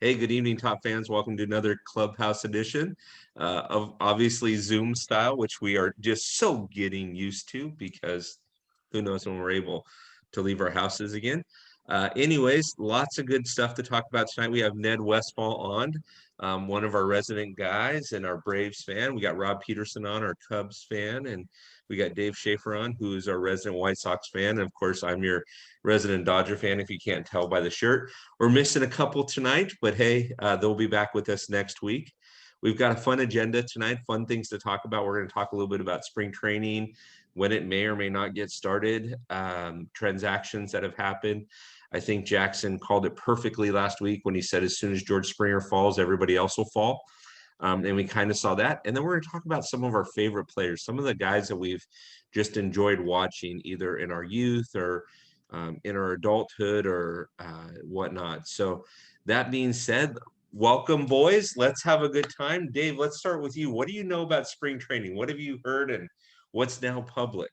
Hey, good evening, top fans. Welcome to another Clubhouse edition of obviously Zoom style, which we are just so getting used to because who knows when we're able to leave our houses again. Anyways, lots of good stuff to talk about tonight. We have Ned Westfall on, one of our resident guys and our Braves fan. We got Rob Peterson on, our Cubs fan, and we got Dave Schaefer on, who is our resident White Sox fan. And of course, I'm your resident Dodger fan, if you can't tell by the shirt. We're missing a couple tonight, but hey, they'll be back with us next week. We've got a fun agenda tonight, fun things to talk about. We're going to talk a little bit about spring training, when it may or may not get started, transactions that have happened. I think Jackson called it perfectly last week when he said as soon as George Springer falls, everybody else will fall. And we kind of saw that. And then we're going to talk about some of our favorite players, some of the guys that we've just enjoyed watching either in our youth or in our adulthood or whatnot. So that being said, welcome, boys. Let's have a good time. Dave, let's start with you. What do you know about spring training? What have you heard and what's now public?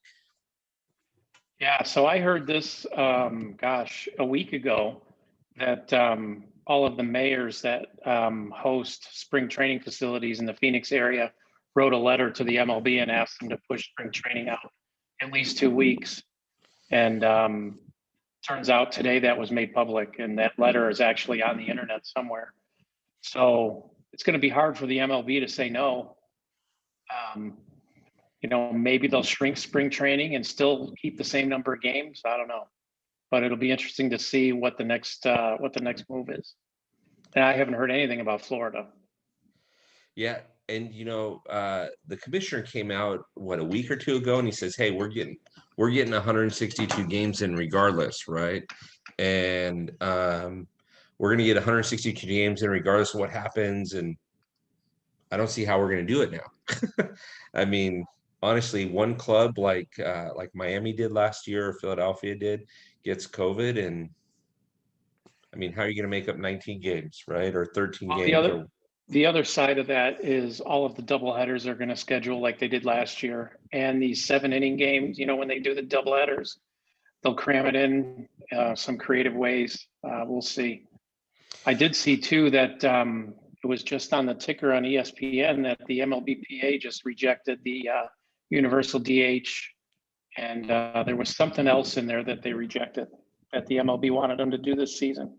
Yeah, so I heard this, a week ago that all of the mayors that host spring training facilities in the Phoenix area wrote a letter to the MLB and asked them to push spring training out at least 2 weeks. And turns out today that was made public, and that letter is actually on the internet somewhere. So it's going to be hard for the MLB to say no. Maybe they'll shrink spring training and still keep the same number of games. I don't know, but it'll be interesting to see what the next move is. And I haven't heard anything about Florida. Yeah, and the commissioner came out a week or two ago, and he says, "Hey, we're getting 162 games in regardless, right? And we're going to get 162 games in regardless of what happens." And I don't see how we're going to do it now. I mean, honestly, one club like Miami did last year or Philadelphia did gets COVID, and I mean, how are you going to make up 19 games, right? Or 13 games? The other side of that is all of the doubleheaders are going to schedule like they did last year, and these 7-inning games. When they do the doubleheaders, they'll cram it in some creative ways. We'll see. I did see too that it was just on the ticker on ESPN that the MLBPA just rejected the universal DH, and there was something else in there that they rejected that the MLB wanted them to do this season.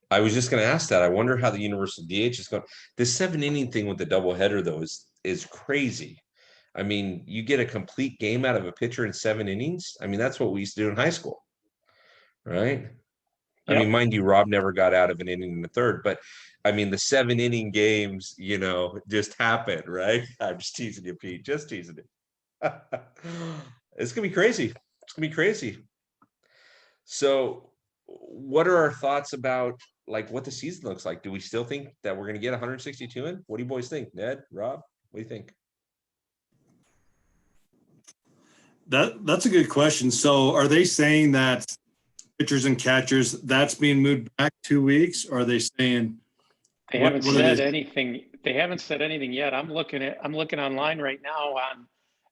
I was just going to ask that. I wonder how the universal DH is going. This 7-inning thing with the doubleheader though is crazy. I mean, you get a complete game out of a pitcher in 7 innings. I mean, that's what we used to do in high school, right? Yep. I mean, mind you, Rob never got out of an inning in the third, but I mean, the 7-inning games, just happen, right? I'm just teasing you, Pete. Just teasing you. It's gonna be crazy. It's gonna be crazy. So, what are our thoughts about what the season looks like? Do we still think that we're gonna get 162 in? What do you boys think, Ned, Rob? What do you think? That's a good question. So, are they saying that pitchers and catchers that's being moved back 2 weeks? Or are they saying they haven't said anything? They haven't said anything yet. I'm looking online right now on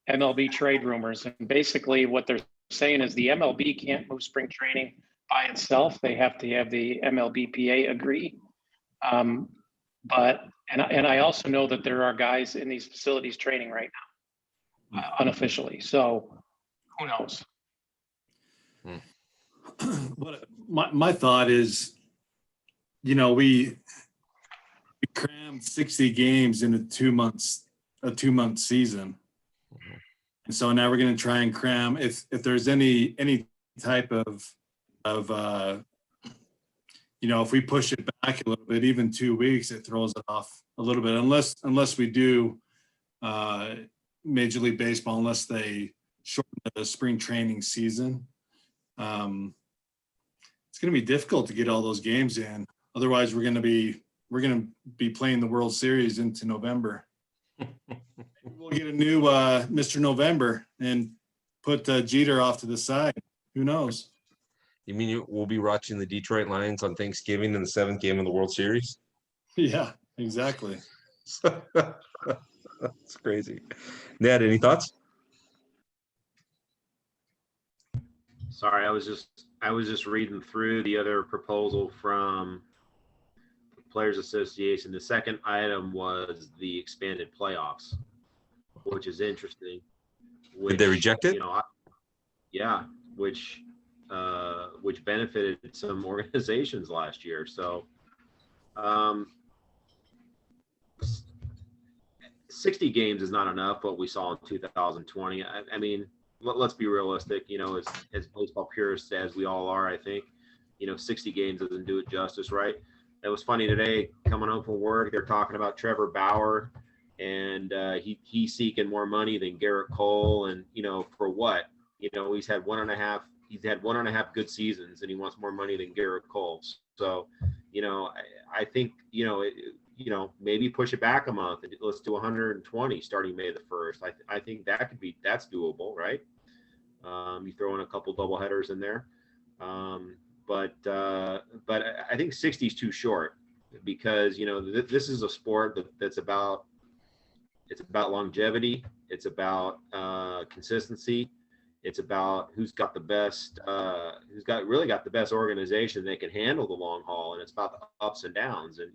MLB trade rumors, and basically what they're saying is the MLB can't move spring training by itself. They have to have the MLBPA agree. But I also know that there are guys in these facilities training right now, unofficially. So who knows? What my thought is, we crammed 60 games in a 2 month season. And so now we're going to try and cram if there's any type of if we push it back a little bit, even 2 weeks, it throws it off a little bit, unless we do Major League Baseball, unless they shorten the spring training season. It's going to be difficult to get all those games in. Otherwise, we're going to be playing the World Series into November. We'll get a new Mr. November and put Jeter off to the side. Who knows? You mean we'll be watching the Detroit Lions on Thanksgiving in the 7th game of the World Series? Yeah, exactly. That's crazy. Ned, any thoughts? Sorry, I was just reading through the other proposal from the Players Association. The second item was the expanded playoffs, which is interesting. Did they reject it? You know, yeah, which benefited some organizations last year. So, 60 games is not enough. What we saw in 2020. I mean, let's be realistic. You know, as baseball purists as we all are, I think, 60 games doesn't do it justice, right? It was funny today coming home from work. They're talking about Trevor Bauer, and he's seeking more money than Garrett Cole, and for what? He's had one and a half. He's had one and a half good seasons, and he wants more money than Garrett Cole. So, I think maybe push it back a month and let's do 120 starting May the 1st. I think that's doable, right? You throw in a couple double headers in there, but I think 60 is too short because this is a sport that's about longevity. It's about consistency. It's about who's got the best, really got the best organization that can handle the long haul, and it's about the ups and downs. And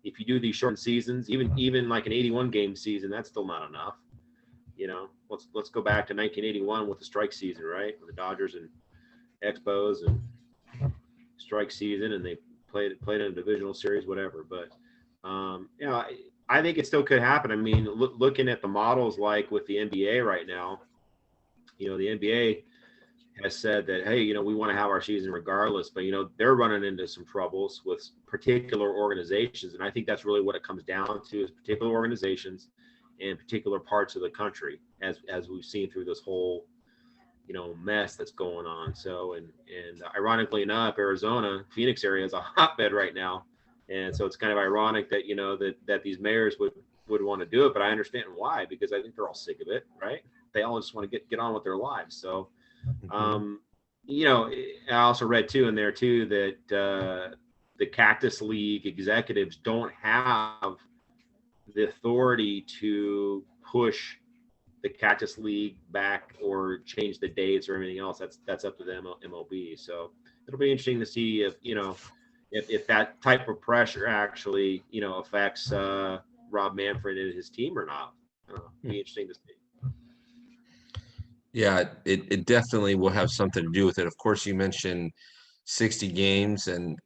if you do these shortened seasons, even like an 81 game season, that's still not enough. Let's go back to 1981 with the strike season, right? With the Dodgers and Expos and strike season, and they played in a divisional series, whatever. But I think it still could happen. I mean, looking at the models like with the NBA right now. The NBA has said that, hey, we want to have our season regardless, but, they're running into some troubles with particular organizations. And I think that's really what it comes down to is particular organizations in particular parts of the country, as we've seen through this whole, mess that's going on. So, and ironically enough, Arizona, Phoenix area is a hotbed right now. And so it's kind of ironic that, that these mayors would want to do it, but I understand why, because I think they're all sick of it, right? They all just want to get on with their lives. So, I also read in there that the Cactus League executives don't have the authority to push the Cactus League back or change the dates or anything else. That's up to the MLB. So it'll be interesting to see if that type of pressure actually affects Rob Manfred and his team or not. It'll be interesting to see. Yeah, it definitely will have something to do with it. Of course, you mentioned 60 games, and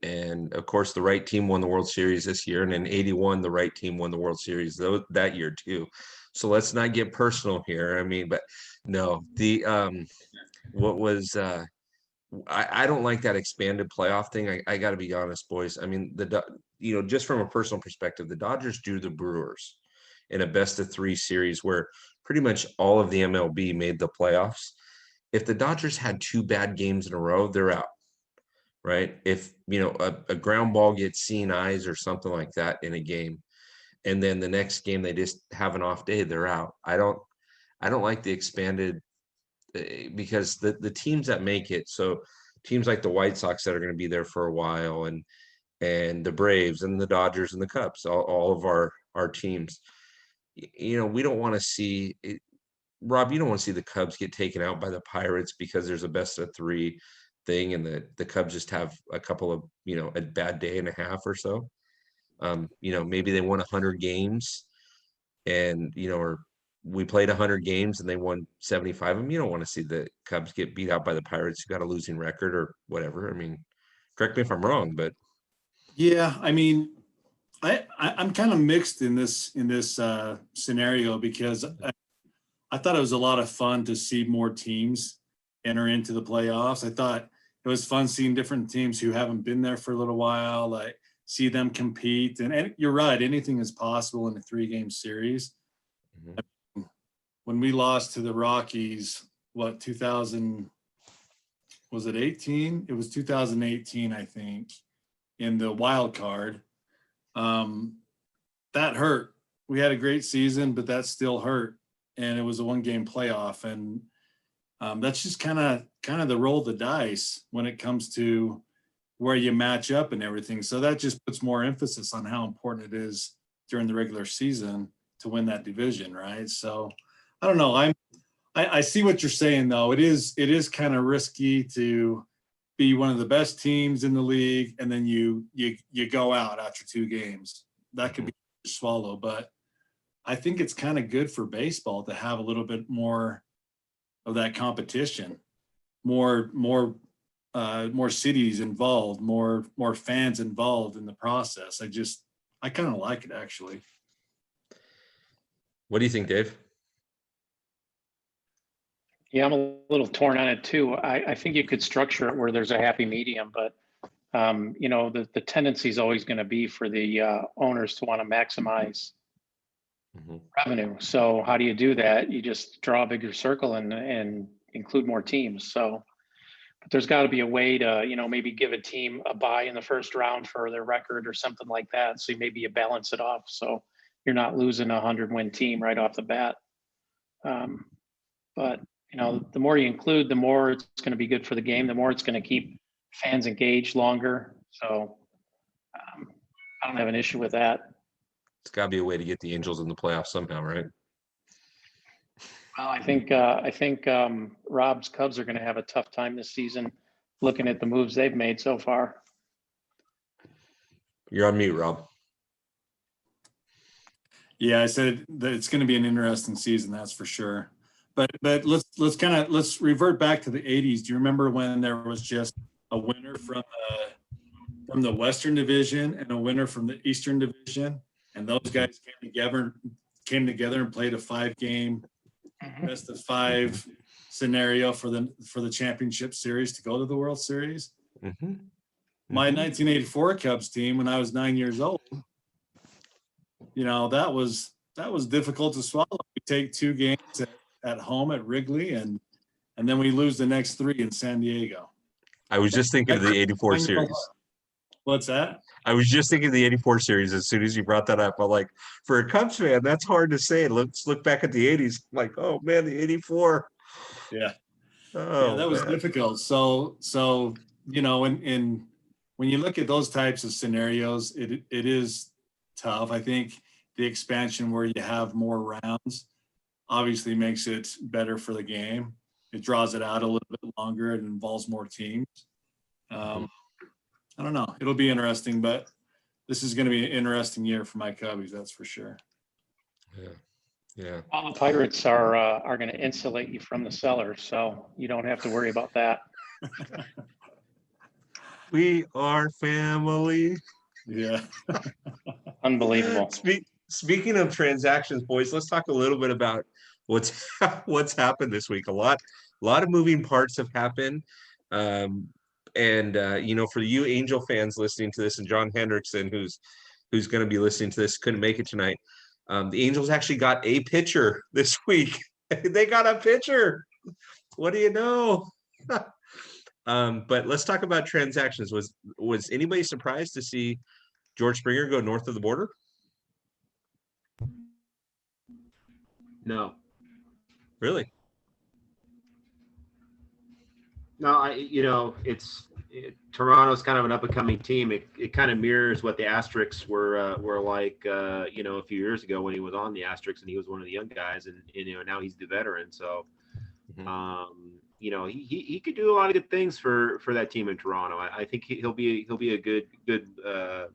of course, the right team won the World Series this year, and in 81, the right team won the World Series that year too. So let's not get personal here. I mean, but no, what was I don't like that expanded playoff thing. I got to be honest, boys. I mean, just from a personal perspective, the Dodgers drew the Brewers in a best-of-3 series where pretty much all of the MLB made the playoffs. If the Dodgers had 2 bad games in a row, they're out, right? If, a ground ball gets seeing eyes or something like that in a game, and then the next game they just have an off day, they're out. I don't like the expanded because the teams that make it, so teams like the White Sox that are going to be there for a while, and the Braves and the Dodgers and the Cubs, all of our teams, we don't want to see it. Rob, you don't want to see the Cubs get taken out by the Pirates because there's a best-of-3 thing and the Cubs just have a couple of, a bad day and a half or so. Maybe they won 100 games and, or we played 100 games and they won 75 of them. You don't want to see the Cubs get beat out by the Pirates who got a losing record or whatever. I mean, correct me if I'm wrong, but. Yeah, I mean, I'm kind of mixed in this scenario because I thought it was a lot of fun to see more teams enter into the playoffs. I thought it was fun seeing different teams who haven't been there for a little while, like see them compete. And you're right, anything is possible in a 3-game series. Mm-hmm. When we lost to the Rockies, 2000, was it 18? It was 2018, I think, in the wild card. That hurt. We had a great season, but that still hurt. And it was a 1-game playoff. And that's just kind of the roll of the dice when it comes to where you match up and everything. So that just puts more emphasis on how important it is during the regular season to win that division, right? So I don't know. I see what you're saying though. It is kind of risky to be one of the best teams in the league, and then you go out after 2 games. That could be a swallow, but I think it's kind of good for baseball to have a little bit more of that competition, more cities involved, more fans involved in the process. I kind of like it actually. What do you think, Dave? Yeah, I'm a little torn on it too. I think you could structure it where there's a happy medium, but the tendency is always going to be for the owners to want to maximize revenue. So how do you do that? You just draw a bigger circle and include more teams. So, but there's got to be a way to, maybe give a team a bye in the first round for their record or something like that. So maybe you balance it off. So you're not losing a 100-win team right off the bat. But the more you include, the more it's going to be good for the game, the more it's going to keep fans engaged longer. So I don't have an issue with that. It's got to be a way to get the Angels in the playoffs somehow, right? Well, I think Rob's Cubs are going to have a tough time this season looking at the moves they've made so far. You're on mute, Rob. Yeah, I said that it's going to be an interesting season, that's for sure. But let's revert back to the 80s. Do you remember when there was just a winner from the Western Division and a winner from the Eastern Division, and those guys came together and played a 5-game best of 5 scenario for the championship series to go to the World Series? My 1984 Cubs team, when I was 9 years old, that was difficult to swallow. We take 2 games at home at Wrigley, and then we lose the next 3 in San Diego. I was just thinking of the 84 series. What's that? I was just thinking of the 84 series as soon as you brought that up. I'm like, for a Cubs fan, that's hard to say. Let's look back at the 80s. Like, oh man, the 84. Yeah. Oh, yeah, that was difficult. So when you look at those types of scenarios, it is tough. I think the expansion where you have more rounds obviously makes it better for the game. It draws it out a little bit longer. It involves more teams. I don't know. It'll be interesting, but this is going to be an interesting year for my Cubbies, that's for sure. Yeah. All the Pirates are going to insulate you from the cellar, so you don't have to worry about that. We are family. Yeah. Unbelievable. Speaking of transactions, boys, let's talk a little bit about what's happened this week. A lot of moving parts have happened. For you Angel fans listening to this, and John Hendrickson, who's going to be listening to this, couldn't make it tonight. The Angels actually got a pitcher this week. They got a pitcher. What do you know? But let's talk about transactions. Was anybody surprised to see George Springer go north of the border? No. Really? No, Toronto's kind of an up-and-coming team. It kind of mirrors what the Asterix were like, a few years ago when he was on the Asterix and he was one of the young guys, and now he's the veteran. So, he could do a lot of good things for that team in Toronto. I think he'll be a good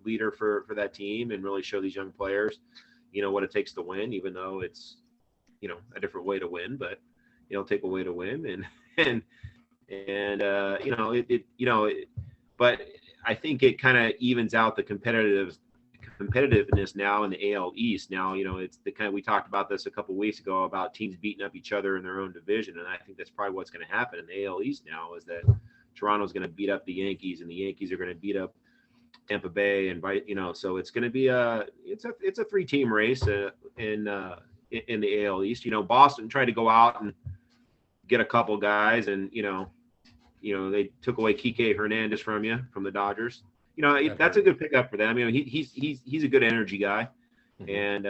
leader for that team and really show these young players, what it takes to win, even though it's, a different way to win, but it'll take a way to win but I think it kind of evens out the competitiveness now in the AL East. Now, it's the kind of, we talked about this a couple of weeks ago about teams beating up each other in their own division. And I think that's probably what's going to happen in the AL East now, is that Toronto's going to beat up the Yankees and the Yankees are going to beat up Tampa Bay, and so it's going to be it's a 3-team race in the AL East. Boston tried to go out and get a couple guys, and they took away Kike Hernandez from the Dodgers. That's a good pickup for them. He's a good energy guy, and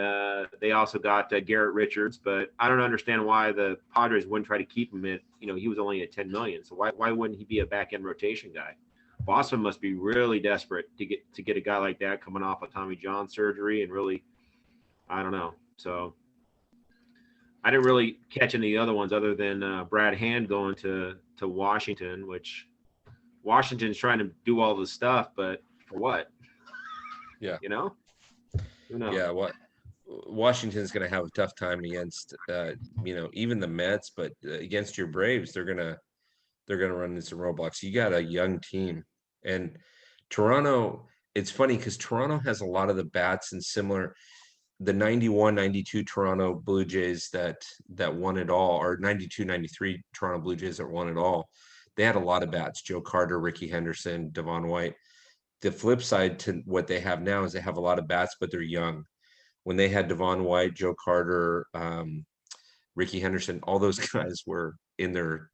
they also got Garrett Richards. But I don't understand why the Padres wouldn't try to keep him at. He was only at $10 million, so why wouldn't he be a back end rotation guy? Boston must be really desperate to get a guy like that coming off of Tommy John surgery, and really, I don't know. So I didn't really catch any other ones other than Brad Hand going to Washington, which Washington's trying to do all this stuff, but for what? Yeah. You know? Who knows? Yeah, what Washington's going to have a tough time against even the Mets, but against your Braves, they're going to run into some roadblocks. You got a young team, and Toronto. It's funny because Toronto has a lot of the bats and similar. The 91, 92 Toronto Blue Jays that won it all, or 92, 93 Toronto Blue Jays that won it all. They had a lot of bats: Joe Carter, Ricky Henderson, Devon White. The flip side to what they have now is they have a lot of bats, but they're young. When they had Devon White, Joe Carter, Ricky Henderson, all those guys were in their,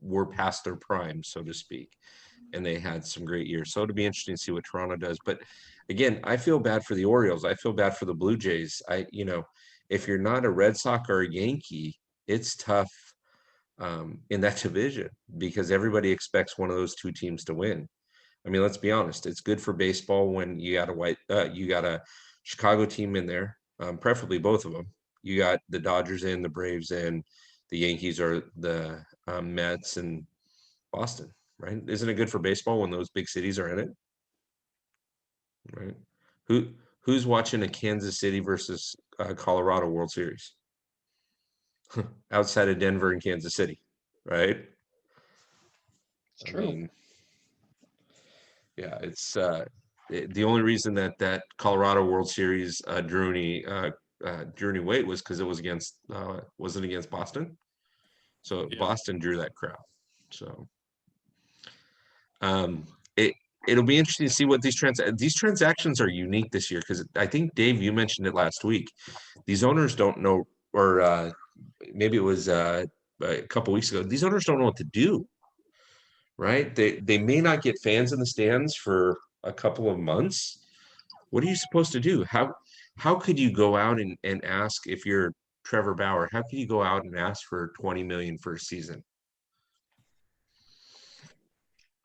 were past their prime, so to speak. And they had some great years. So it'll be interesting to see what Toronto does. But again, I feel bad for the Orioles. I feel bad for the Blue Jays. If you're not a Red Sox or a Yankee, it's tough in that division because everybody expects one of those two teams to win. I mean, let's be honest. It's good for baseball when you got a Chicago team in there, preferably both of them. You got the Dodgers in, the Braves in, the Yankees are the Mets and Boston, right? Isn't it good for baseball when those big cities are in it? Right. Who's watching a Kansas City versus Colorado World Series outside of Denver and Kansas City, right? It's true. I mean, yeah, it's the only reason that Colorado World Series drew any weight was because it was wasn't against Boston, so Yeah. Boston drew that crowd. So it'll be interesting to see what these transactions are unique this year because I think Dave, you mentioned it last week. These owners don't know, or maybe it was a couple weeks ago. These owners don't know what to do. Right? They may not get fans in the stands for a couple of months. What are you supposed to do? How could you go out and ask if you're Trevor Bauer? How could you go out and ask for 20 million for a season?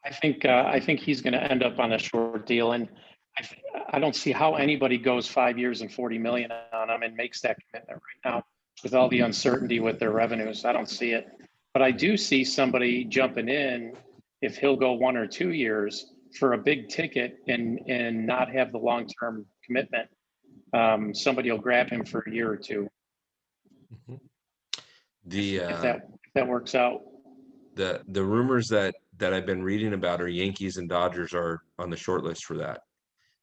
I think he's going to end up on a short deal, and I don't see how anybody goes 5 years and 40 million on him and makes that commitment right now with all the uncertainty with their revenues. I don't see it, but I do see somebody jumping in if he'll go 1 or 2 years for a big ticket and not have the long term commitment. Somebody will grab him for a year or two. If that works out. The rumors that I've been reading about are Yankees and Dodgers are on the short list for that.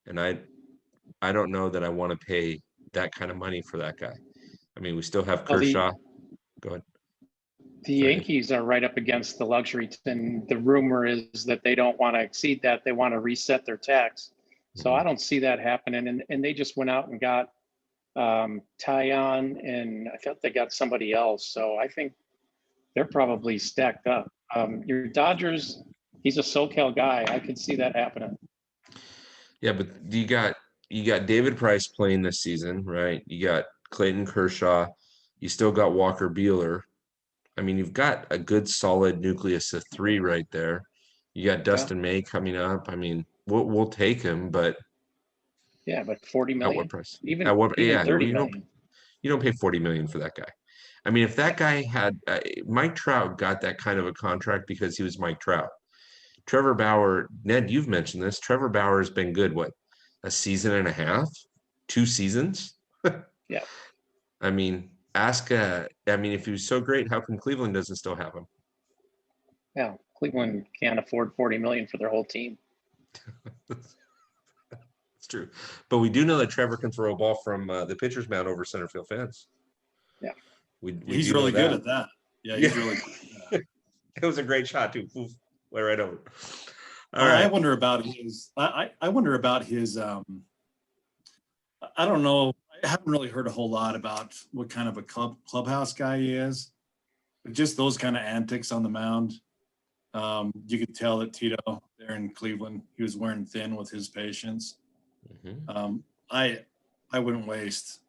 And I don't know that I want to pay that kind of money for that guy. I mean, we still have Kershaw. Go ahead. The Yankees are right up against the luxury, and the rumor is that they don't want to exceed that. They want to reset their tax. So I don't see that happening. And they just went out and got Tyon, and I thought they got somebody else. So I think they're probably stacked up. Your Dodgers, he's a SoCal guy. I could see that happening. Yeah, but you got David Price playing this season, right? You got Clayton Kershaw. You still got Walker Buehler. I mean, you've got a good solid nucleus of three right there. You got Dustin May coming up. I mean, we'll take him, but but 40 million. At what price? Even At what? even Yeah, 30 million. You don't pay 40 million for that guy. I mean, if that guy had Mike Trout got that kind of a contract because he was Mike Trout. Trevor Bauer, Ned, you've mentioned this. Trevor Bauer has been good. What, a season and a half, 2 seasons? Yeah. I mean, if he was so great, how come Cleveland doesn't still have him? Yeah, Cleveland can't afford 40 million for their whole team. It's true, but we do know that Trevor can throw a ball from the pitcher's mound over center field fence. Yeah, he's really good at that. Yeah, he's really good. It was a great shot too. Went right over. All right. I wonder about his. I wonder about his. I don't know. I haven't really heard a whole lot about what kind of a clubhouse guy he is. But just those kind of antics on the mound. You could tell that Tito there in Cleveland, he was wearing thin with his patience. Mm-hmm. I wouldn't waste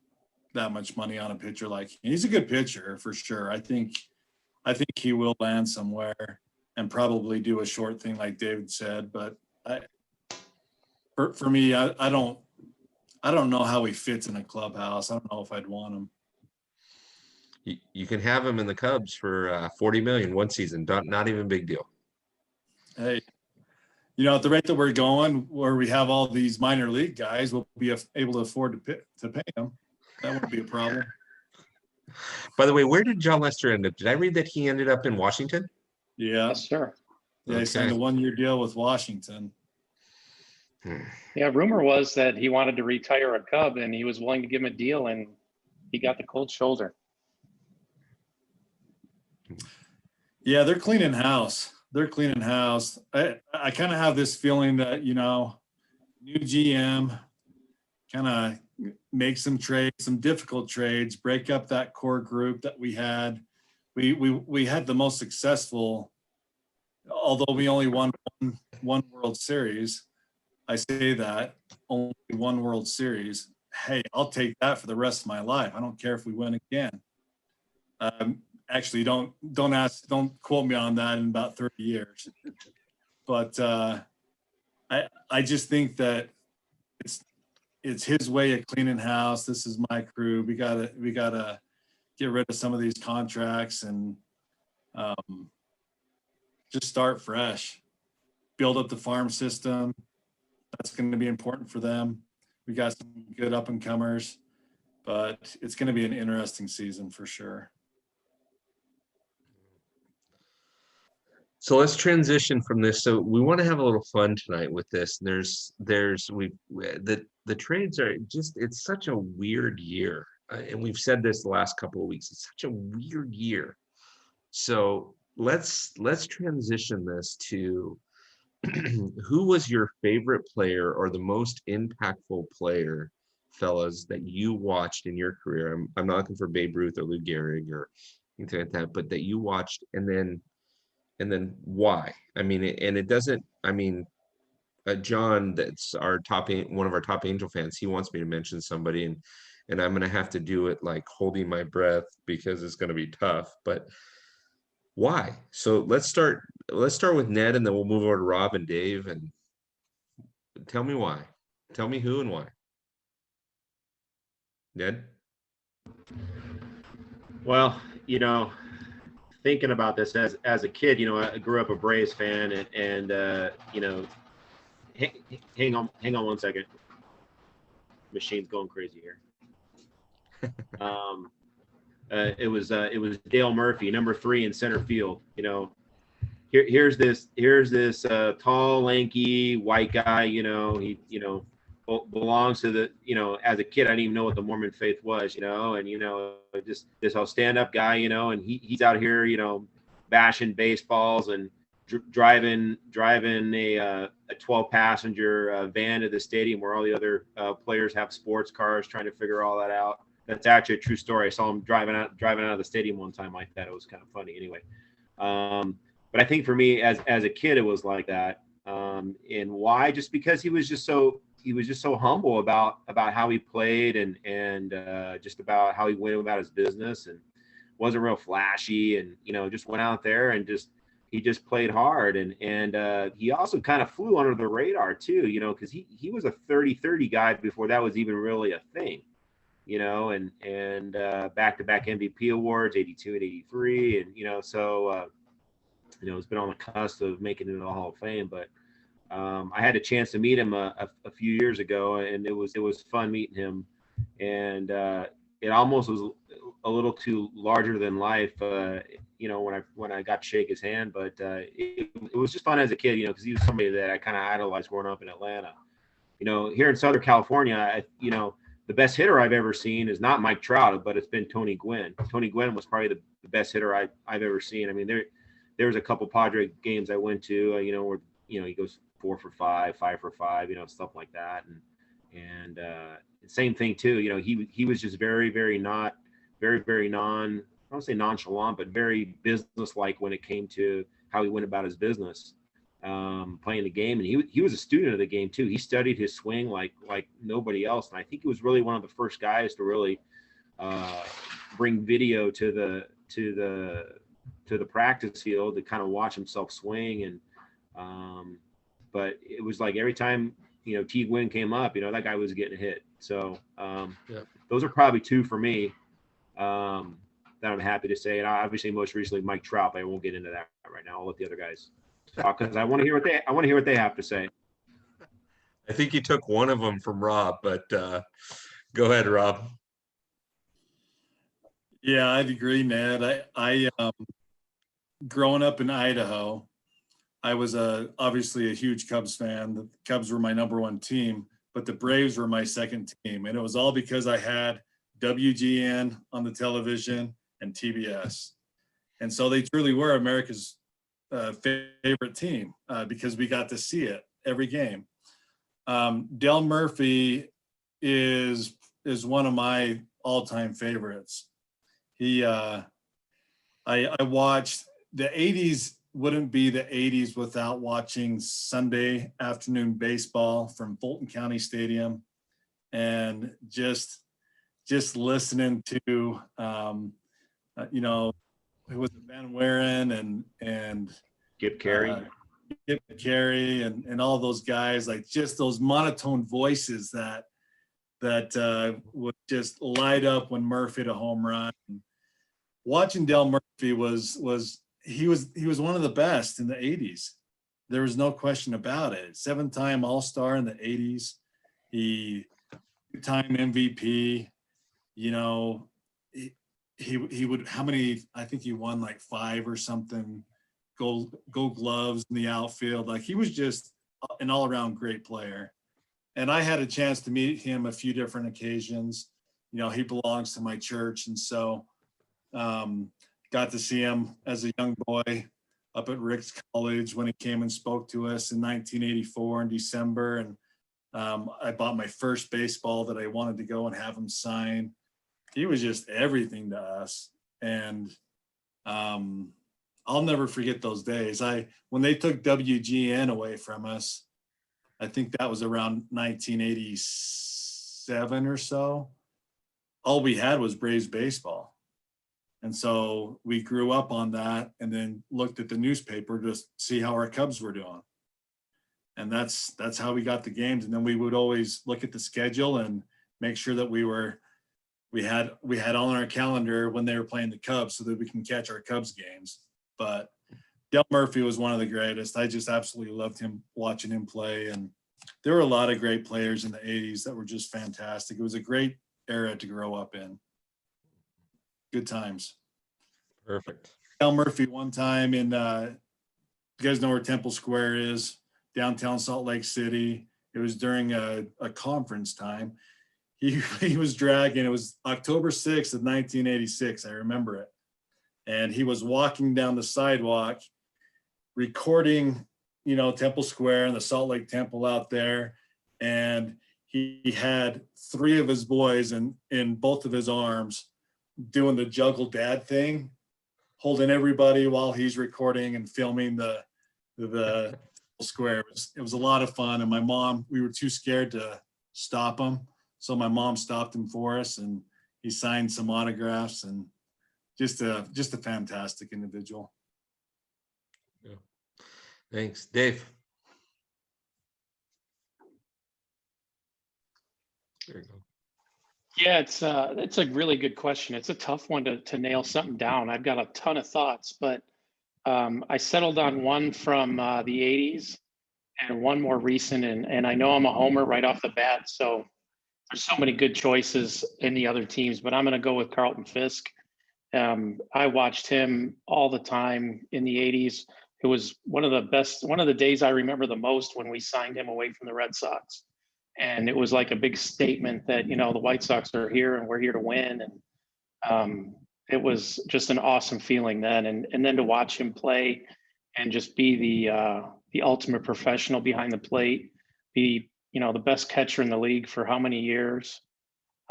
that much money on a pitcher like him. He's a good pitcher for sure. I think he will land somewhere and probably do a short thing like David said. But for me, I don't know how he fits in a clubhouse. I don't know if I'd want him. You can have him in the Cubs for 40 million one season. Not even a big deal. Hey, at the rate that we're going, where we have all these minor league guys, we'll be able to afford to pay them. That won't be a problem. By the way, where did John Lester end up? Did I read that he ended up in Washington? Yeah. Yes, sir. Yeah, he signed a 1-year deal with Washington. Yeah, rumor was that he wanted to retire a Cub and he was willing to give him a deal, and he got the cold shoulder. Yeah, they're cleaning house. I kind of have this feeling that, new GM kind of make some trades, some difficult trades, break up that core group that we had. We had the most successful, although we only won one World Series. I say that, only one World Series. Hey, I'll take that for the rest of my life. I don't care if we win again. Actually, don't quote me on that in about 30 years. But I just think that it's his way of cleaning house. This is my crew. We gotta get rid of some of these contracts and just start fresh. Build up the farm system. That's going to be important for them. We got some good up and comers, but it's going to be an interesting season for sure. So let's transition from this. So we want to have a little fun tonight with this. The trades are just, it's such a weird year. And we've said this the last couple of weeks. It's such a weird year. So let's transition this to who was your favorite player or the most impactful player, fellas, that you watched in your career? I'm not looking for Babe Ruth or Lou Gehrig or anything like that, but that you watched, and then why? I mean, and it doesn't, I mean, John, that's one of our top Angel fans, he wants me to mention somebody, and I'm going to have to do it like holding my breath because it's going to be tough, but why? So let's start with Ned, and then we'll move over to Rob and Dave, and tell me why. Tell me who and why. Ned? Well, thinking about this as a kid, I grew up a Braves fan, and hang on 1 second. Machine's going crazy here. It was Dale Murphy, number 3 in center field. Here's this tall, lanky white guy. He belongs to the, as a kid, I didn't even know what the Mormon faith was. And just this whole stand-up guy. And he's out here, bashing baseballs and driving a 12-passenger van to the stadium where all the other players have sports cars, trying to figure all that out. That's actually a true story. I saw him driving out of the stadium one time like that. It was kind of funny. Anyway, but I think for me as a kid, it was like that. And why? Just because he was just so humble about how he played and just about how he went about his business, and wasn't real flashy, and just went out there and he just played hard, and he also kind of flew under the radar too, because he was a 30-30 guy before that was even really a thing. And back-to-back MVP awards, 82 and 83. And, so, it's been on the cusp of making it into the Hall of Fame. But I had a chance to meet him a few years ago, and it was fun meeting him. And it almost was a little too larger than life, when I got to shake his hand. But it was just fun as a kid, because he was somebody that I kind of idolized growing up in Atlanta. Here in Southern California, the best hitter I've ever seen is not Mike Trout, but it's been Tony Gwynn. Tony Gwynn was probably the best hitter I've ever seen. I mean, there was a couple Padre games I went to, where he goes 4 for 5, 5 for 5, stuff like that. And same thing too. He was just very, very I don't say nonchalant, but very businesslike when it came to how he went about his business. Playing the game, and he was a student of the game too. He studied his swing like nobody else, and I think he was really one of the first guys to really bring video to the practice field to kind of watch himself swing. And but it was like every time T. Gwynn came up, that guy was getting hit. So those are probably two for me that I'm happy to say. And obviously, most recently, Mike Trout. But I won't get into that right now. I'll let the other guys talk because I want to hear what they have to say. I think you took one of them from Rob, but go ahead, Rob. Yeah, I'd agree, Ned. I growing up in Idaho, I was obviously a huge Cubs fan. The Cubs were my number one team, but the Braves were my second team. And it was all because I had WGN on the television and TBS. And so they truly were America's favorite team because we got to see it every game. Del Murphy is one of my all-time favorites. I watched the 80s. Wouldn't be the 80s without watching Sunday afternoon baseball from Fulton County Stadium and just listening to you know, it was Van Waren and Gip Carey. Gip Carey and all those guys, like just those monotone voices that would just light up when Murphy hit a home run. Watching Del Murphy was one of the best in the 80s. There was no question about it. 7-time All-Star in the 80s. He 2-time MVP. You know, he would, how many, I think he won like 5 or something gold gloves in the outfield. Like he was just an all-around great player. And I had a chance to meet him a few different occasions. You know, he belongs to my church. And so got to see him as a young boy up at Rick's College when he came and spoke to us in 1984 in December. And I bought my first baseball that I wanted to go and have him sign. He was just everything to us. And I'll never forget those days. When they took WGN away from us, I think that was around 1987 or so. All we had was Braves baseball. And so we grew up on that and then looked at the newspaper to see how our Cubs were doing. And that's how we got the games. And then we would always look at the schedule and make sure that we had on our calendar when they were playing the Cubs so that we can catch our Cubs games. But Del Murphy was one of the greatest. I just absolutely loved him, watching him play. And there were a lot of great players in the 80s that were just fantastic. It was a great era to grow up in. Good times. Perfect. Del Murphy one time in, you guys know where Temple Square is, downtown Salt Lake City. It was during a conference time. He was dragging, it was October 6th of 1986. I remember it. And he was walking down the sidewalk, recording, you know, Temple Square and the Salt Lake Temple out there. And he had 3 of his boys in both of his arms doing the juggle dad thing, holding everybody while he's recording and filming the square. It was a lot of fun. And my mom, we were too scared to stop him. So my mom stopped him for us and he signed some autographs and just a fantastic individual. Yeah. Thanks. Dave. There you go. Yeah, it's a really good question. It's a tough one to nail something down. I've got a ton of thoughts, but I settled on one from the 80s and one more recent. And I know I'm a homer right off the bat, so there's so many good choices in the other teams, but I'm going to go with Carlton Fisk. I watched him all the time in the 80s. It was one of the days I remember the most when we signed him away from the Red Sox. And it was like a big statement that, you know, the White Sox are here and we're here to win. And it was just an awesome feeling then. And then to watch him play and just be the ultimate professional behind the plate, be, you know, the best catcher in the league for how many years.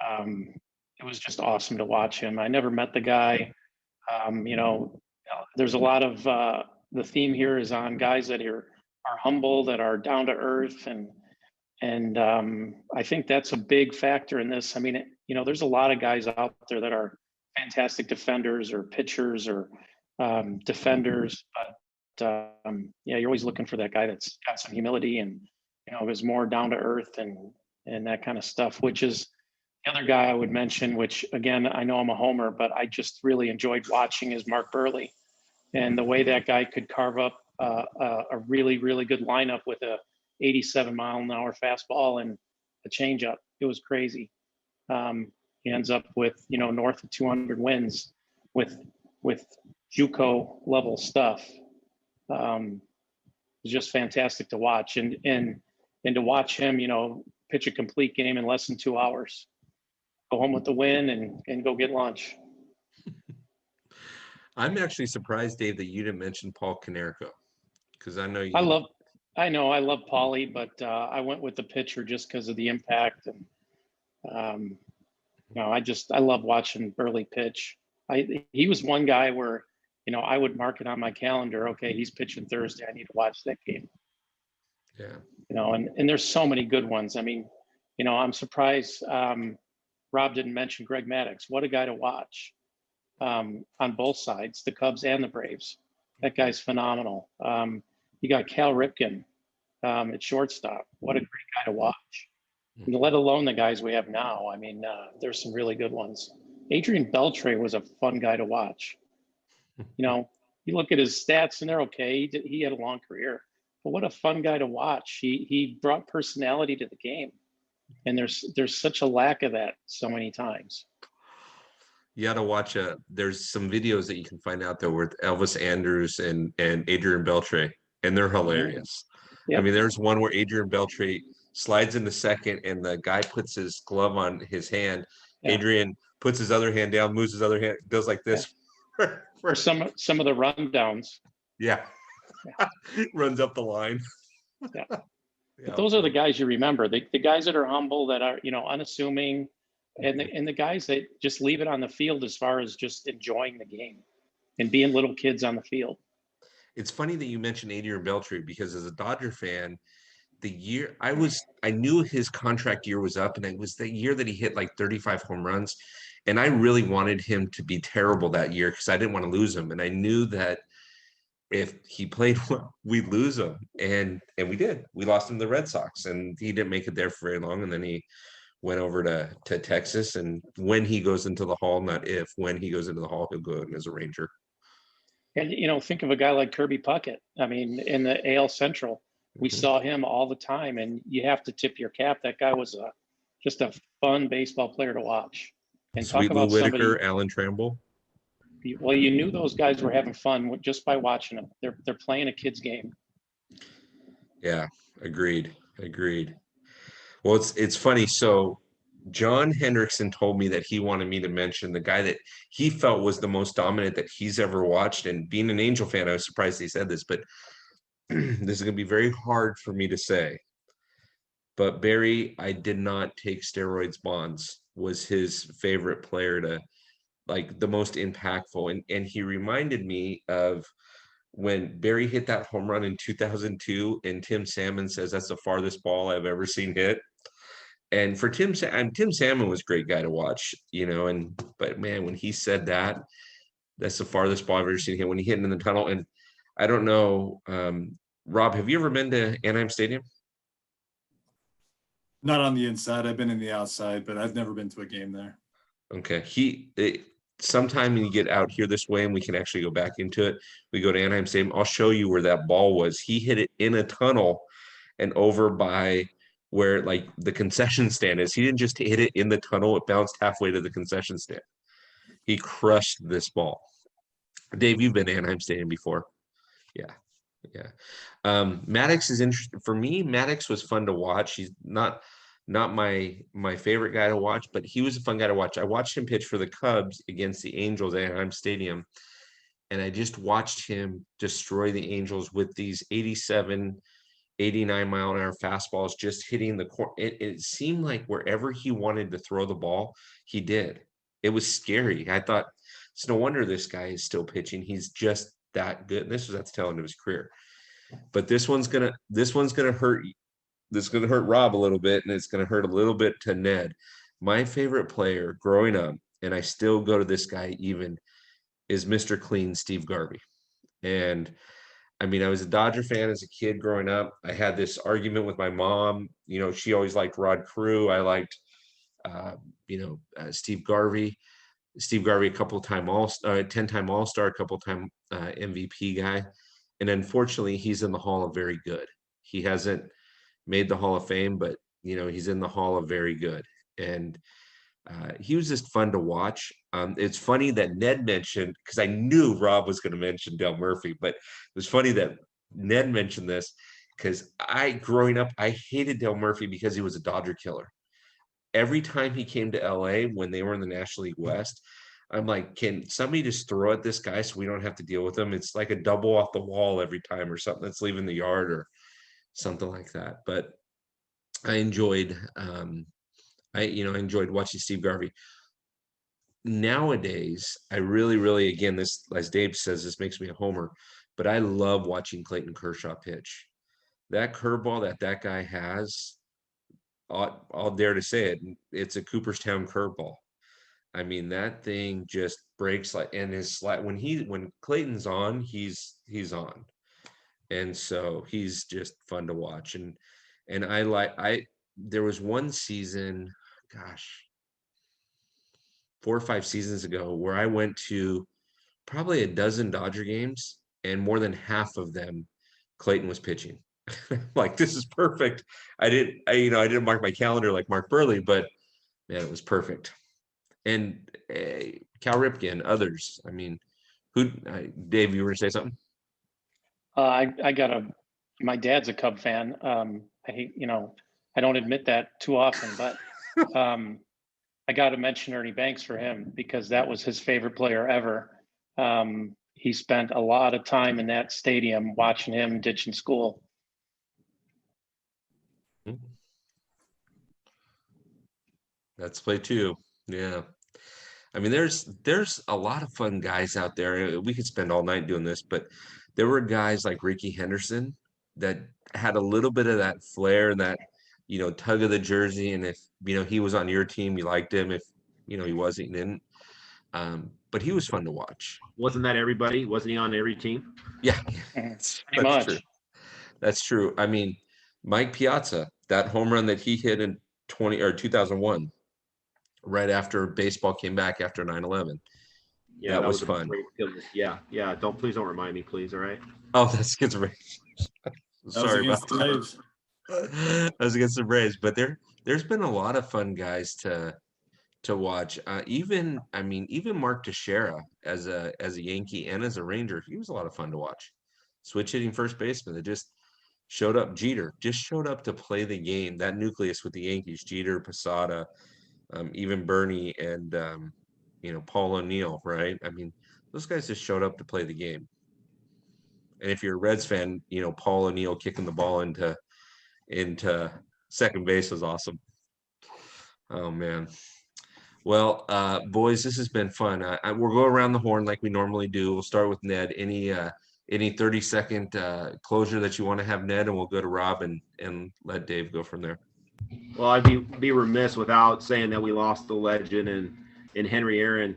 It was just awesome to watch him. I never met the guy. You know, there's a lot of the theme here is on guys that are humble, that are down to earth, and I think that's a big factor in this. I mean, you know, there's a lot of guys out there that are fantastic defenders or pitchers or defenders, but yeah, you're always looking for that guy that's got some humility and, you know, is more down to earth and that kind of stuff, which is, The other guy I would mention, which again, I know I'm a homer, but I just really enjoyed watching, is Mark Burley. And the way that guy could carve up a really, really good lineup with a 87-mile-an-hour fastball and a changeup. It was crazy. He ends up with, north of 200 wins with JUCO level stuff. It's just fantastic to watch, and to watch him, pitch a complete game in less than 2 hours, go home with the win, and go get lunch. I'm actually surprised, Dave, that you didn't mention Paul Konerko, because I know you. I love Paulie, but I went with the pitcher just because of the impact, and I love watching Burley pitch. He was one guy where, I would mark it on my calendar. Okay, he's pitching Thursday. I need to watch that game. Yeah. And there's so many good ones. I mean, I'm surprised Rob didn't mention Greg Maddux. What a guy to watch on both sides, the Cubs and the Braves. That guy's phenomenal. You got Cal Ripken at shortstop. What a great guy to watch. And let alone the guys we have now. I mean, there's some really good ones. Adrian Beltre was a fun guy to watch. You look at his stats and they're okay. He had a long career, but what a fun guy to watch. He brought personality to the game, and there's such a lack of that so many times. You got to watch there's some videos that you can find out there with Elvis Andrews and Adrian Beltre, and they're hilarious. Yep. I mean, there's one where Adrian Beltre slides into second and the guy puts his glove on his hand. Yeah. Adrian puts his other hand down, moves his other hand, does like this. Yeah. For some of the rundowns. Yeah. Runs up the line. Yeah. But those are the guys you remember. The guys that are humble, that are, unassuming, and the guys that just leave it on the field as far as just enjoying the game and being little kids on the field. It's funny that you mentioned Adrian Beltre, because as a Dodger fan, the year I knew his contract year was up, and it was the year that he hit like 35 home runs. And I really wanted him to be terrible that year because I didn't want to lose him. And I knew that if he played well, we'd lose him. And we did. We lost him to the Red Sox, and he didn't make it there for very long. And then he went over to Texas. And when he goes into the Hall, when he goes into the Hall, he'll go in as a Ranger. And, think of a guy like Kirby Puckett. I mean, in the AL Central, we saw him all the time, and you have to tip your cap. That guy was just a fun baseball player to watch. And Sweet talk about Lou Whitaker, somebody, Alan Trammell. Well, you knew those guys were having fun just by watching them. They're playing a kid's game. Yeah, agreed. Well, it's funny. So John Hendrickson told me that he wanted me to mention the guy that he felt was the most dominant that he's ever watched. And being an Angel fan, I was surprised he said this, but this is going to be very hard for me to say. But Barry, I did not take steroids. Bonds was his favorite player, to like the most impactful. And he reminded me of when Barry hit that home run in 2002, and Tim Salmon says that's the farthest ball I've ever seen hit. And for Tim Salmon was a great guy to watch, but man, when he said that's the farthest ball I've ever seen hit, when he hit in the tunnel. And I don't know, Rob, have you ever been to Anaheim Stadium? Not on the inside. I've been in the outside, but I've never been to a game there. Okay. Sometime when you get out here this way and we can actually go back into it, we go to Anaheim Stadium. I'll show you where that ball was. He hit it in a tunnel and over by where like the concession stand is. He didn't just hit it in the tunnel. It bounced halfway to the concession stand. He crushed this ball. Dave, you've been to Anaheim Stadium before. Yeah. Maddux is interesting. For me, Maddux was fun to watch. He's not my favorite guy to watch, but he was a fun guy to watch. I watched him pitch for the Cubs against the Angels at Anaheim Stadium, and I just watched him destroy the Angels with these 87, 89 mile an hour fastballs, just hitting the corner. It seemed like wherever he wanted to throw the ball, he did. It was scary. I thought, it's no wonder this guy is still pitching. He's just that good. This was at the tail end of his career. But this one's gonna hurt. This is gonna hurt Rob a little bit, and it's gonna hurt a little bit to Ned. My favorite player growing up, and I still go to this guy even, is Mr. Clean, Steve Garvey. And I mean, I was a Dodger fan as a kid growing up. I had this argument with my mom. She always liked Rod Carew. I liked Steve Garvey. Steve Garvey, a couple time 10-time All-Star, a couple time MVP guy. And unfortunately, he's in the Hall of Very Good. He hasn't made the Hall of Fame, but he's in the Hall of Very Good. And he was just fun to watch. It's funny that Ned mentioned, because I knew Rob was going to mention Dale Murphy, but it was funny that Ned mentioned this because growing up, I hated Dale Murphy because he was a Dodger killer. Every time he came to LA when they were in the National League West, I'm like, can somebody just throw at this guy so we don't have to deal with him? It's like a double off the wall every time, or something that's leaving the yard or something like that. But I enjoyed I enjoyed watching Steve Garvey. Nowadays, I really, really, again, this, as Dave says, this makes me a homer, but I love watching Clayton Kershaw pitch. That curveball that guy has, I'll dare to say it, it's a Cooperstown curveball. I mean, that thing just breaks and his slide when Clayton's on, he's on. And so he's just fun to watch. And there was one season, gosh, 4 or 5 seasons ago, where I went to probably a dozen Dodger games, and more than half of them, Clayton was pitching. Like, this is perfect. I didn't mark my calendar like Mark Burley, but man, it was perfect. And Cal Ripken, others. I mean, Dave, you were to say something? My dad's a Cub fan. I don't admit that too often, but I got to mention Ernie Banks for him because that was his favorite player ever. He spent a lot of time in that stadium watching him ditching school. That's play too. Yeah. I mean, there's a lot of fun guys out there. We could spend all night doing this, but there were guys like Ricky Henderson that had a little bit of that flair and that, tug of the jersey. And if, he was on your team, you liked him. If, he wasn't, you didn't. But he was fun to watch. Wasn't that everybody? Wasn't he on every team? Yeah, Pretty that's much. true. That's true. I mean, Mike Piazza, that home run that he hit in 2001, right after baseball came back after 9/11. Yeah, that was fun. Yeah. Please don't remind me, please. All right. Oh, that's against the Braves. Sorry about that. That was against the Braves, but there's been a lot of fun guys to watch. Even Mark Teixeira as a Yankee and as a Ranger, he was a lot of fun to watch. Switch hitting first baseman that just showed up. Jeter just showed up to play the game. That nucleus with the Yankees: Jeter, Posada, even Bernie, and Paul O'Neill. Right? I mean, those guys just showed up to play the game. And if you're a Reds fan, Paul O'Neill kicking the ball into second base was awesome. Oh man. Well, boys, this has been fun. We'll go around the horn like we normally do. We'll start with Ned. Any 30-second closure that you want to have, Ned, and we'll go to Rob and let Dave go from there. Well, I'd be remiss without saying that we lost the legend in Henry Aaron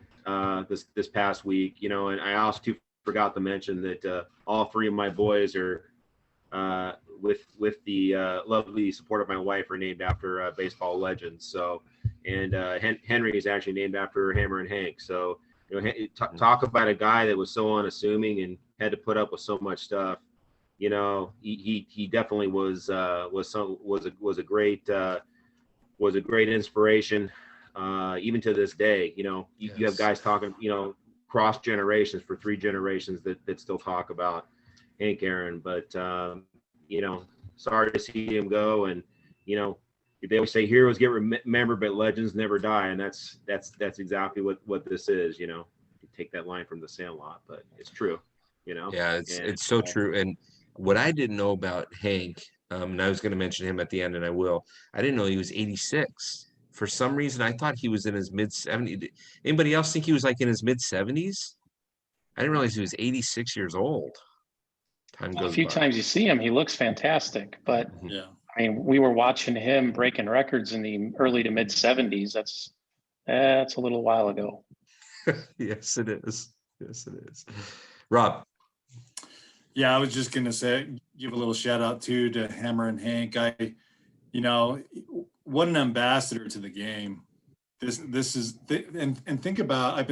this past week. And I also forgot to mention that all three of my boys are with the lovely support of my wife are named after baseball legends. So, and Henry is actually named after Hammer and Hank. So, talk about a guy that was so unassuming and had to put up with so much stuff. He definitely was a great inspiration. Even to this day, you have guys talking, cross generations for 3 generations that still talk about Hank Aaron, but sorry to see him go. And they always say heroes get remembered, but legends never die, and that's exactly what this is. You take that line from The Sandlot, but it's true. Yeah, it's so true. And what I didn't know about Hank, and I was going to mention him at the end, and I will. I didn't know he was 86. For some reason, I thought he was in his mid-70s. Anybody else think he was like in his mid-70s? I didn't realize he was 86 years old. Time goes by. A few times you see him, he looks fantastic. But Yeah. I mean, we were watching him breaking records in the early to mid 70s. That's a little while ago. Yes, it is. Yes, it is. Rob. Yeah, I was just gonna say, give a little shout out to Hammer and Hank. What an ambassador to the game. this is and think about I've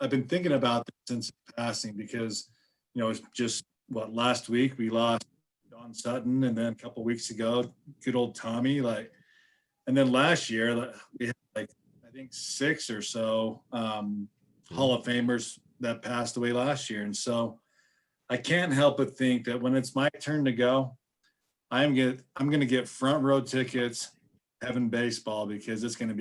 been thinking about this since passing because it's just last week we lost Don Sutton, and then a couple of weeks ago good old Tommy, and then last year we had I think 6 or so Hall of Famers that passed away last year. And so I can't help but think that when it's my turn to go, I'm going to get front row tickets, Heaven Baseball, because it's going to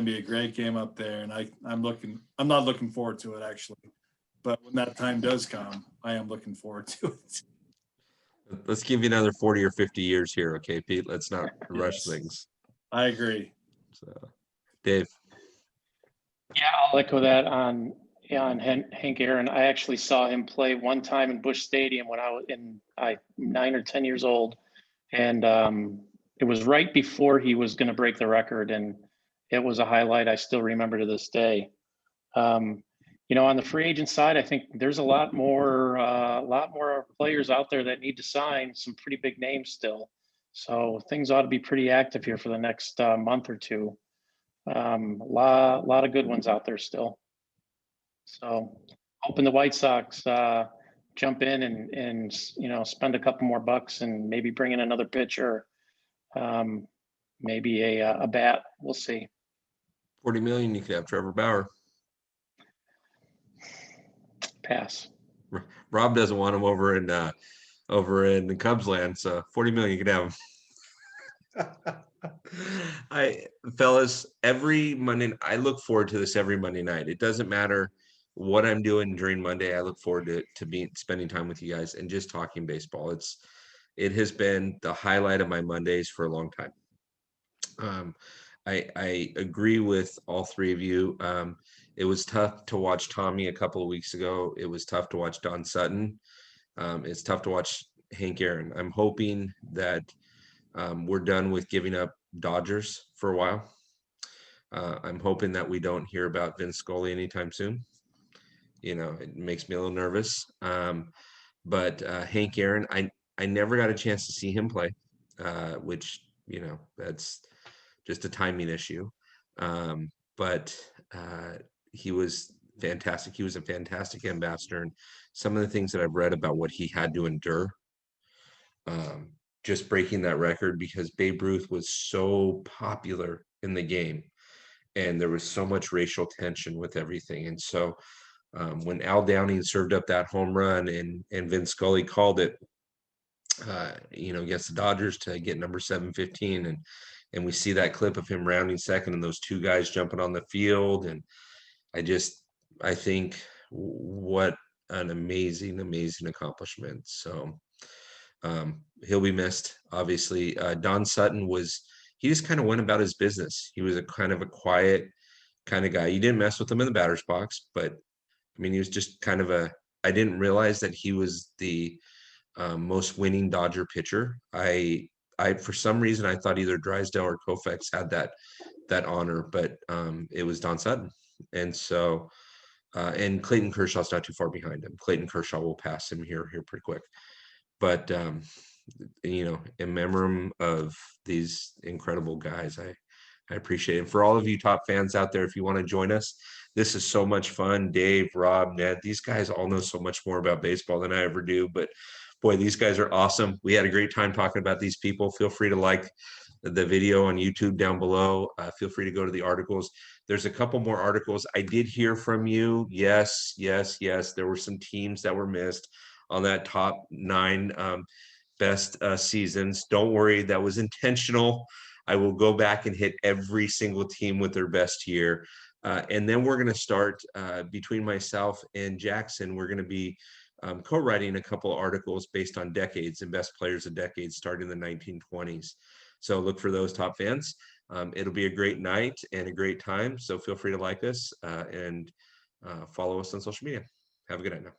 be a great game up there. And I'm not looking forward to it actually, but when that time does come, I am looking forward to it. Let's give you another 40 or 50 years here. Okay, Pete, let's not rush Yes. things. I agree. So, Dave. Yeah, I'll echo that on Hank Aaron. I actually saw him play one time in Busch Stadium when I was 9 or 10 years old, and it was right before he was going to break the record, and it was a highlight I still remember to this day. On the free agent side, I think there's a lot more players out there that need to sign, some pretty big names still. So things ought to be pretty active here for the next month or two. A lot of good ones out there still. So hoping the White Sox jump in and spend a couple more bucks and maybe bring in another pitcher, maybe a bat. We'll see. 40 million, you could have Trevor Bauer. Pass. Rob doesn't want him over in the Cubs land, so 40 million you could have him. Fellas, every Monday I look forward to this every Monday night. It doesn't matter what I'm doing during Monday. I look forward to spending time with you guys and just talking baseball. It has been the highlight of my Mondays for a long time. I agree with all three of you. It was tough to watch Tommy a couple of weeks ago. It was tough to watch Don Sutton. It's tough to watch Hank Aaron. I'm hoping that we're done with giving up Dodgers for a while. I'm hoping that we don't hear about Vince Scully anytime soon. It makes me a little nervous. But Hank Aaron, I never got a chance to see him play, which, that's just a timing issue. But he was fantastic. He was a fantastic ambassador. And some of the things that I've read about what he had to endure, just breaking that record, because Babe Ruth was so popular in the game and there was so much racial tension with everything. And so when Al Downing served up that home run and Vince Scully called it, against the Dodgers to get number 715, and we see that clip of him rounding second and those two guys jumping on the field. And I think what an amazing accomplishment. So he'll be missed, obviously. Don Sutton he just kind of went about his business. He was a kind of a quiet kind of guy. You didn't mess with him in the batter's box, but I mean, he was just kind of I didn't realize that he was the most winning Dodger pitcher. I for some reason I thought either Drysdale or Koufax had that honor, but it was Don Sutton. And so and Clayton Kershaw's not too far behind him. Clayton Kershaw will pass him here pretty quick. But in memoriam of these incredible guys, I appreciate it. And for all of you top fans out there, if you want to join us, this is so much fun. Dave, Rob, Ned, these guys all know so much more about baseball than I ever do. But boy, these guys are awesome. We had a great time talking about these people. Feel free to like the video on YouTube down below. Feel free to go to the articles. There's a couple more articles. I did hear from you. Yes. There were some teams that were missed on that top 9 best seasons. Don't worry, that was intentional. I will go back and hit every single team with their best year. And then we're going to start between myself and Jackson. We're going to be co-writing a couple of articles based on decades and best players of decades starting in the 1920s. So look for those, top fans. It'll be a great night and a great time. So feel free to like us and follow us on social media. Have a good night now.